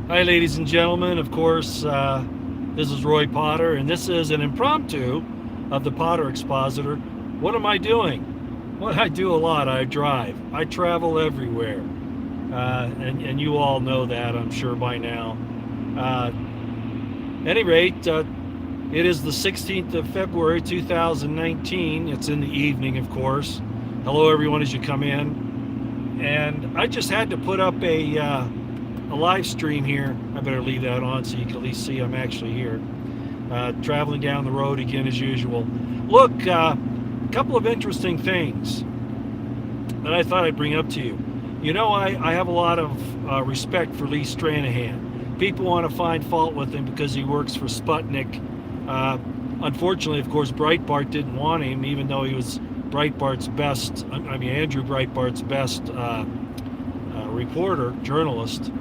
Hi, ladies and gentlemen. Of course, this is Roy Potter, and this is an impromptu of the Potter Expositor. What am I doing? Well, I do a lot. I drive. I travel everywhere, and you all know that, I'm sure by now. Uh, any rate, it is the 16th of February, 2019. It's in the evening, of course. Hello, everyone, as you come in. And I just had to put up a live stream here. I better leave that on so you can at least see I'm actually here. Traveling down the road again as usual. Look, a couple of interesting things that I thought I'd bring up to you. You know, I have a lot of respect for Lee Stranahan. People want to find fault with him because he works for Sputnik. Unfortunately, of course, Breitbart didn't want him, even though he was Andrew Breitbart's best reporter, journalist.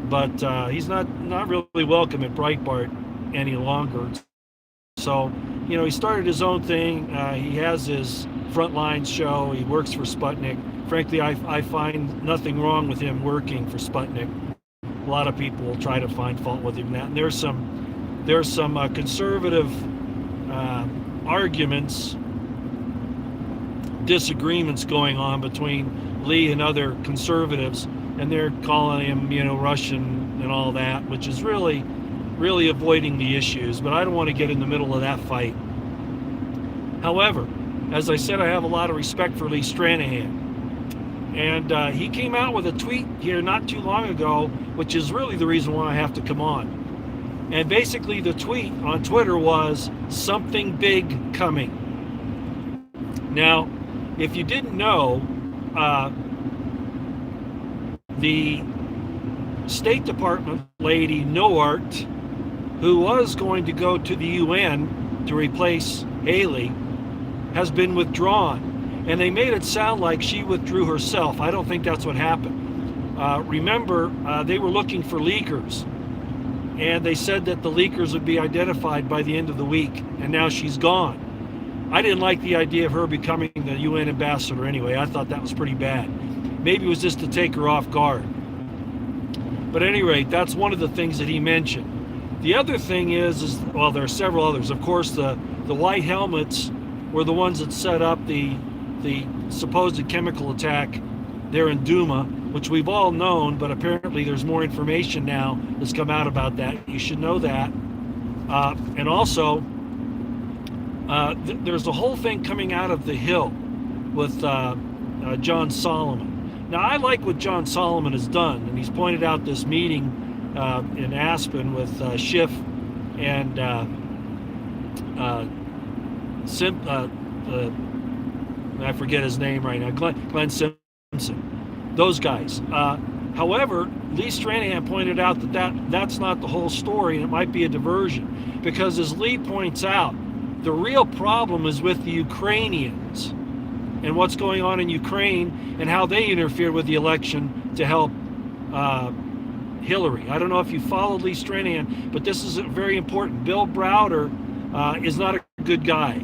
But he's not really welcome at Breitbart any longer. So, he started his own thing. He has his Frontlines show. He works for Sputnik. Frankly, I find nothing wrong with him working for Sputnik. A lot of people will try to find fault with him in that. And there's some conservative arguments, disagreements going on between Lee and other conservatives, and they're calling him, Russian and all that, which is really avoiding the issues. But I don't want to get in the middle of that fight. However, as I said, I have a lot of respect for Lee Stranahan. And he came out with a tweet here not too long ago, which is really the reason why I have to come on. And basically the tweet on Twitter was, "Something big coming." Now, if you didn't know, the State Department lady, Noart, who was going to go to the UN to replace Haley, has been withdrawn. And they made it sound like she withdrew herself. I don't think that's what happened. Remember, they were looking for leakers. And they said that the leakers would be identified by the end of the week. And now she's gone. I didn't like the idea of her becoming the UN ambassador anyway. I thought that was pretty bad. Maybe it was just to take her off guard. But at any rate, that's one of the things that he mentioned. The other thing is well, there are several others. Of course, the white helmets were the ones that set up the supposed chemical attack there in Duma, which we've all known, but apparently there's more information now that's come out about that. You should know that. And also, there's a whole thing coming out of the Hill with John Solomon. Now, I like what John Solomon has done, and he's pointed out this meeting in Aspen with Schiff and I forget his name right now, Glenn Simpson, those guys. However, Lee Stranahan pointed out that's not the whole story, and it might be a diversion, because as Lee points out, the real problem is with the Ukrainians and what's going on in Ukraine and how they interfered with the election to help Hillary. I don't know if you followed Lee Stranahan, but this is very important. Bill Browder is not a good guy.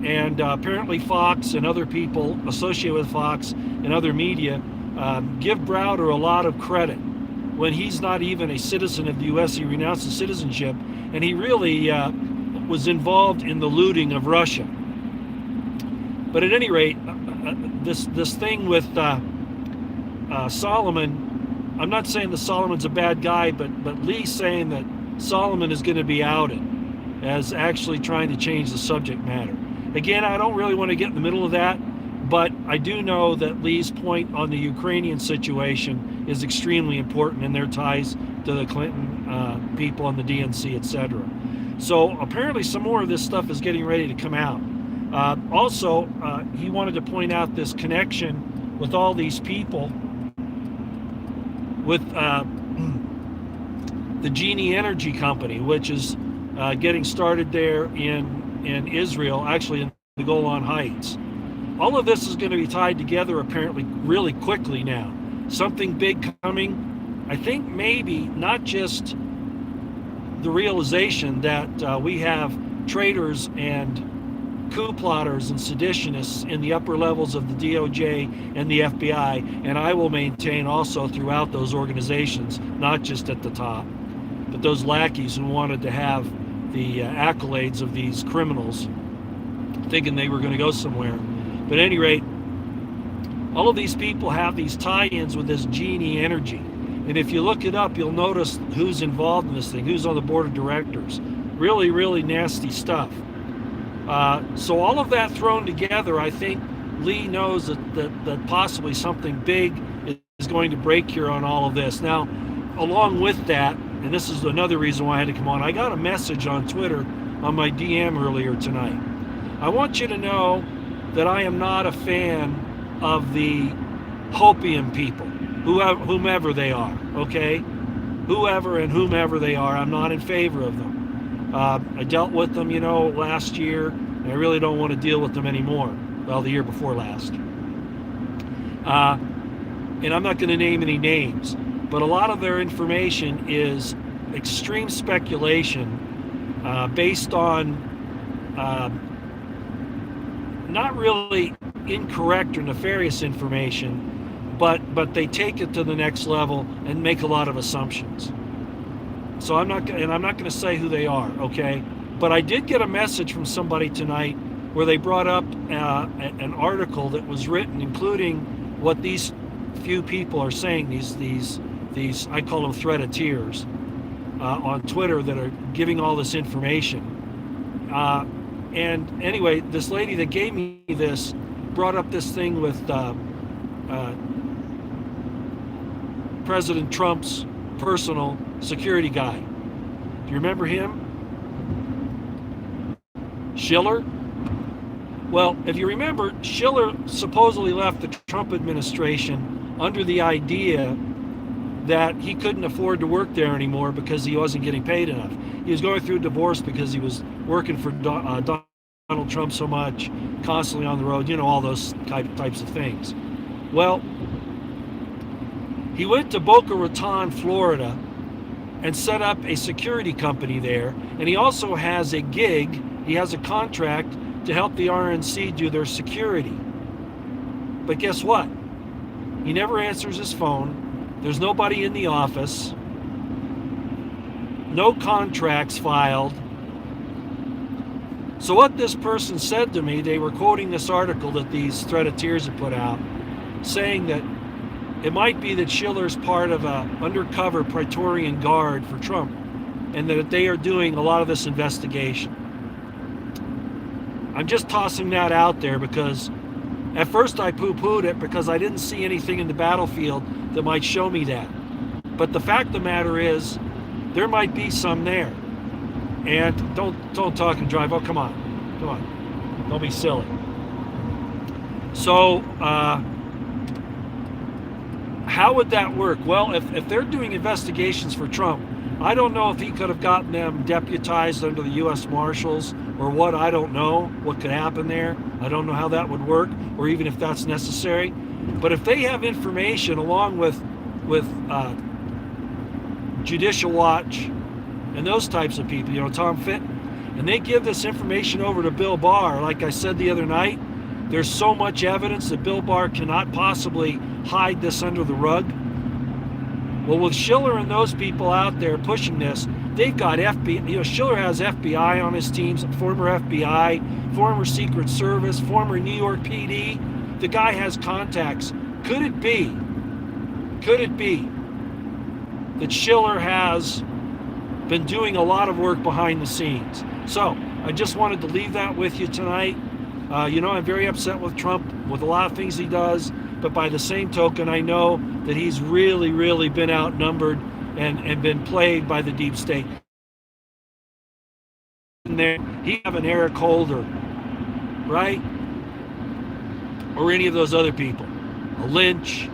And apparently Fox and other people associated with Fox and other media give Browder a lot of credit when he's not even a citizen of the U.S. He renounced his citizenship, and he really was involved in the looting of Russia. But at any rate, this thing with Solomon, I'm not saying that Solomon's a bad guy, but Lee's saying that Solomon is going to be outed as actually trying to change the subject matter. Again, I don't really want to get in the middle of that, but I do know that Lee's point on the Ukrainian situation is extremely important in their ties to the Clinton people and the DNC, etc. So apparently some more of this stuff is getting ready to come out. Also, he wanted to point out this connection with all these people with the Genie Energy Company, which is getting started there in Israel, actually in the Golan Heights. All of this is going to be tied together apparently really quickly now. Something big coming. I think maybe not just the realization that we have traitors and coup plotters and seditionists in the upper levels of the DOJ and the FBI, and I will maintain also throughout those organizations, not just at the top, but those lackeys who wanted to have the accolades of these criminals, thinking they were going to go somewhere. But at any rate, all of these people have these tie-ins with this genie energy. And if you look it up, you'll notice who's involved in this thing, who's on the board of directors. Really, really nasty stuff. So all of that thrown together, I think Lee knows that possibly something big is going to break here on all of this. Now, along with that, and this is another reason why I had to come on, I got a message on Twitter on my DM earlier tonight. I want you to know that I am not a fan of the hopium people, whomever they are, okay? Whomever they are, I'm not in favor of them. I dealt with them, last year, and I really don't want to deal with them anymore. Well, the year before last. And I'm not going to name any names, but a lot of their information is extreme speculation based on not really incorrect or nefarious information, but they take it to the next level and make a lot of assumptions. So I'm not going to say who they are, okay? But I did get a message from somebody tonight where they brought up an article that was written, including what these few people are saying. These I call them threateteers on Twitter that are giving all this information. And anyway, this lady that gave me this brought up this thing with President Trump's personal security guy. Do you remember him? Schiller? Well, if you remember, Schiller supposedly left the Trump administration under the idea that he couldn't afford to work there anymore because he wasn't getting paid enough. He was going through a divorce because he was working for Donald Trump so much, constantly on the road, all those types of things. Well, he went to Boca Raton, Florida, and set up a security company there. And he also has a gig, he has a contract to help the RNC do their security. But guess what? He never answers his phone. There's nobody in the office. No contracts filed. So what this person said to me, they were quoting this article that these threateteers had put out, saying that it might be that Schiller's part of an undercover Praetorian Guard for Trump, and that they are doing a lot of this investigation. I'm just tossing that out there because at first I poo-pooed it because I didn't see anything in the battlefield that might show me that. But the fact of the matter is, there might be some there. And don't talk and drive. Oh, come on. Don't be silly. So, how would that work? Well, if they're doing investigations for Trump, I don't know if he could have gotten them deputized under the U.S. Marshals or what. I don't know what could happen there. I don't know how that would work, or even if that's necessary. But if they have information along with Judicial Watch and those types of people, Tom Fitton, and they give this information over to Bill Barr, like I said the other night, there's so much evidence that Bill Barr cannot possibly hide this under the rug. Well, with Schiller and those people out there pushing this, they've got FBI. Schiller has FBI on his teams, former FBI, former Secret Service, former New York PD. The guy has contacts. Could it be that Schiller has been doing a lot of work behind the scenes? So I just wanted to leave that with you tonight. I'm very upset with Trump with a lot of things he does, but by the same token, I know that he's really, really been outnumbered and been played by the deep state. And there, he have an Eric Holder, right? Or any of those other people, a Lynch,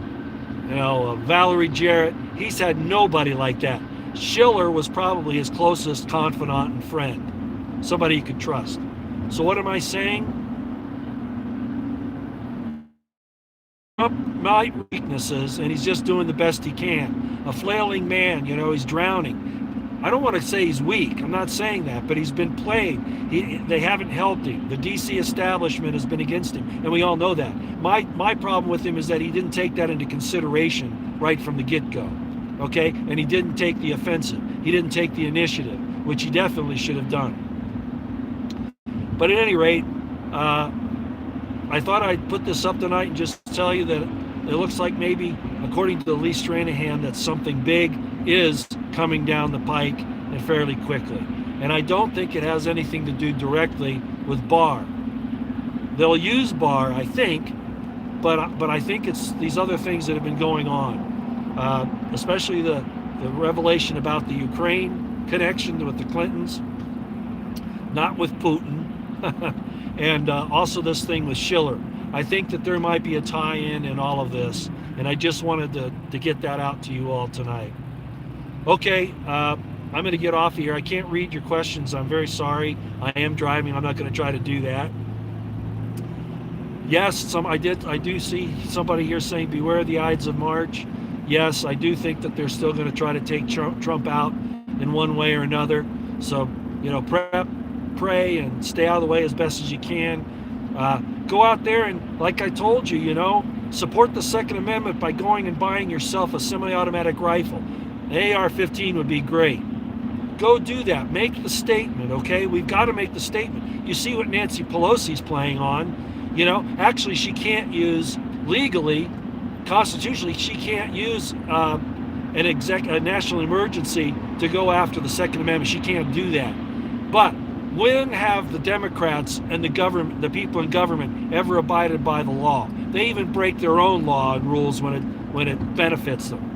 a Valerie Jarrett. He's had nobody like that. Schiller was probably his closest confidant and friend, somebody he could trust. So what am I saying? Trump might weaknesses, and he's just doing the best he can. A flailing man, he's drowning. I don't want to say he's weak. I'm not saying that, but he's been played. They haven't helped him. The DC establishment has been against him, and we all know that. My problem with him is that he didn't take that into consideration right from the get-go, okay? And he didn't take the offensive. He didn't take the initiative, which he definitely should have done. But at any rate, I thought I'd put this up tonight and just tell you that it looks like maybe, according to Lee Stranahan, that something big is coming down the pike and fairly quickly. And I don't think it has anything to do directly with Barr. They'll use Barr, I think, but I think it's these other things that have been going on, especially the revelation about the Ukraine connection with the Clintons, not with Putin, and also this thing with Schiller. I think that there might be a tie-in in all of this, and I just wanted to get that out to you all tonight. Okay, I'm going to get off of here. I can't read your questions. I'm very sorry. I am driving. I'm not going to try to do that. Yes, I do see somebody here saying beware the Ides of March. Yes, I do think that they're still going to try to take Trump out in one way or another. So, pray and stay out of the way as best as you can. Go out there and, like I told you, support the Second Amendment by going and buying yourself a semi-automatic rifle. An AR-15 would be great. Go do that. Make the statement, okay? We've got to make the statement. You see what Nancy Pelosi's playing on. Actually, she can't use legally, constitutionally, she can't use a national emergency to go after the Second Amendment. She can't do that. But when have the Democrats and the government, the people in government, ever abided by the law? They even break their own law and rules when it benefits them.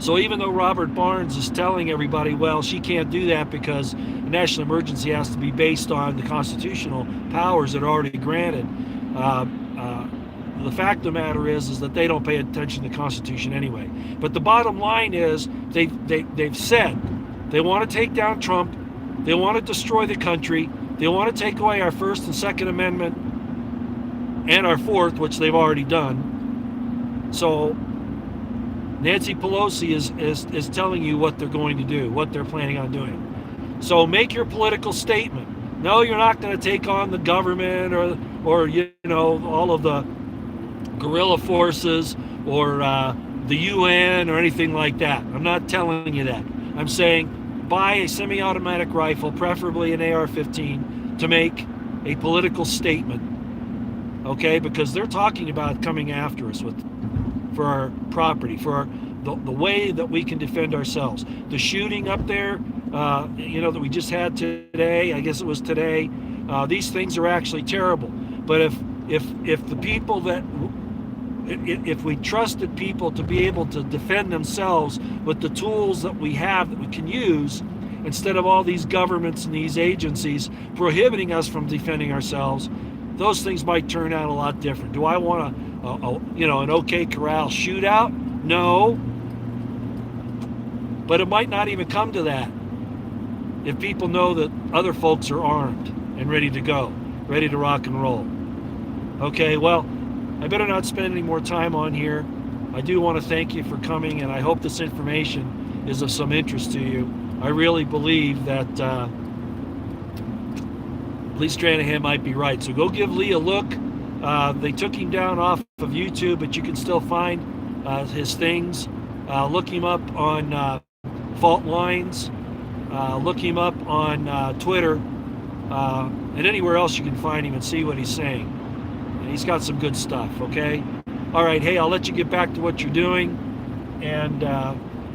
So even though Robert Barnes is telling everybody, well, she can't do that because a national emergency has to be based on the constitutional powers that are already granted, the fact of the matter is that they don't pay attention to the Constitution anyway. But the bottom line is they've said they want to take down Trump. They want to destroy the country. They want to take away our First and Second Amendment and our Fourth, which they've already done. So Nancy Pelosi is telling you what they're going to do, what they're planning on doing. So make your political statement. No, you're not going to take on the government or all of the guerrilla forces or the UN or anything like that. I'm not telling you that. I'm saying buy a semi-automatic rifle, preferably an AR-15, to make a political statement, okay? Because they're talking about coming after us for our property, for the way that we can defend ourselves. The shooting up there, that we just had today, I guess it was today, these things are actually terrible. But if the people if we trusted people to be able to defend themselves with the tools that we have that we can use, instead of all these governments and these agencies prohibiting us from defending ourselves, those things might turn out a lot different. Do I want an OK Corral shootout? No. But it might not even come to that if people know that other folks are armed and ready to go, ready to rock and roll. Okay, well, I better not spend any more time on here. I do want to thank you for coming, and I hope this information is of some interest to you. I really believe that Lee Stranahan might be right. So go give Lee a look. They took him down off of YouTube, but you can still find his things. Look him up on Fault Lines. Look him up on Twitter. And anywhere else you can find him and see what he's saying. And he's got some good stuff, okay? All right, hey, I'll let you get back to what you're doing, and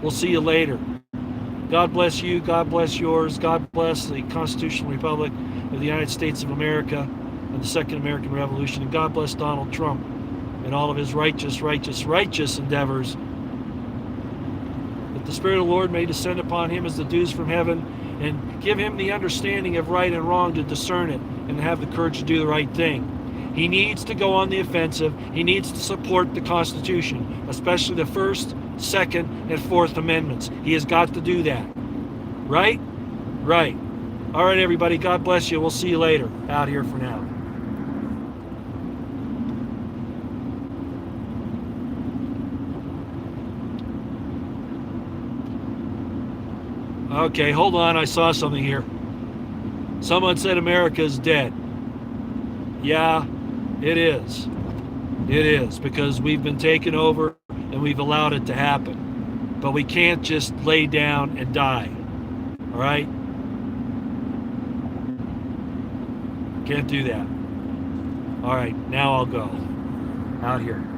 we'll see you later. God bless you. God bless yours. God bless the Constitutional Republic of the United States of America and the Second American Revolution. And God bless Donald Trump and all of his righteous endeavors. That the Spirit of the Lord may descend upon him as the dews from heaven and give him the understanding of right and wrong to discern it and have the courage to do the right thing. He needs to go on the offensive. He needs to support the Constitution, especially the First, Second, and Fourth Amendments. He has got to do that. Right? Right. All right, everybody. God bless you. We'll see you later. Out here for now. Okay, hold on. I saw something here. Someone said America's dead. Yeah, it is. It is, because we've been taken over and we've allowed it to happen. But we can't just lay down and die. All right? Can't do that. All right, now I'll go out here.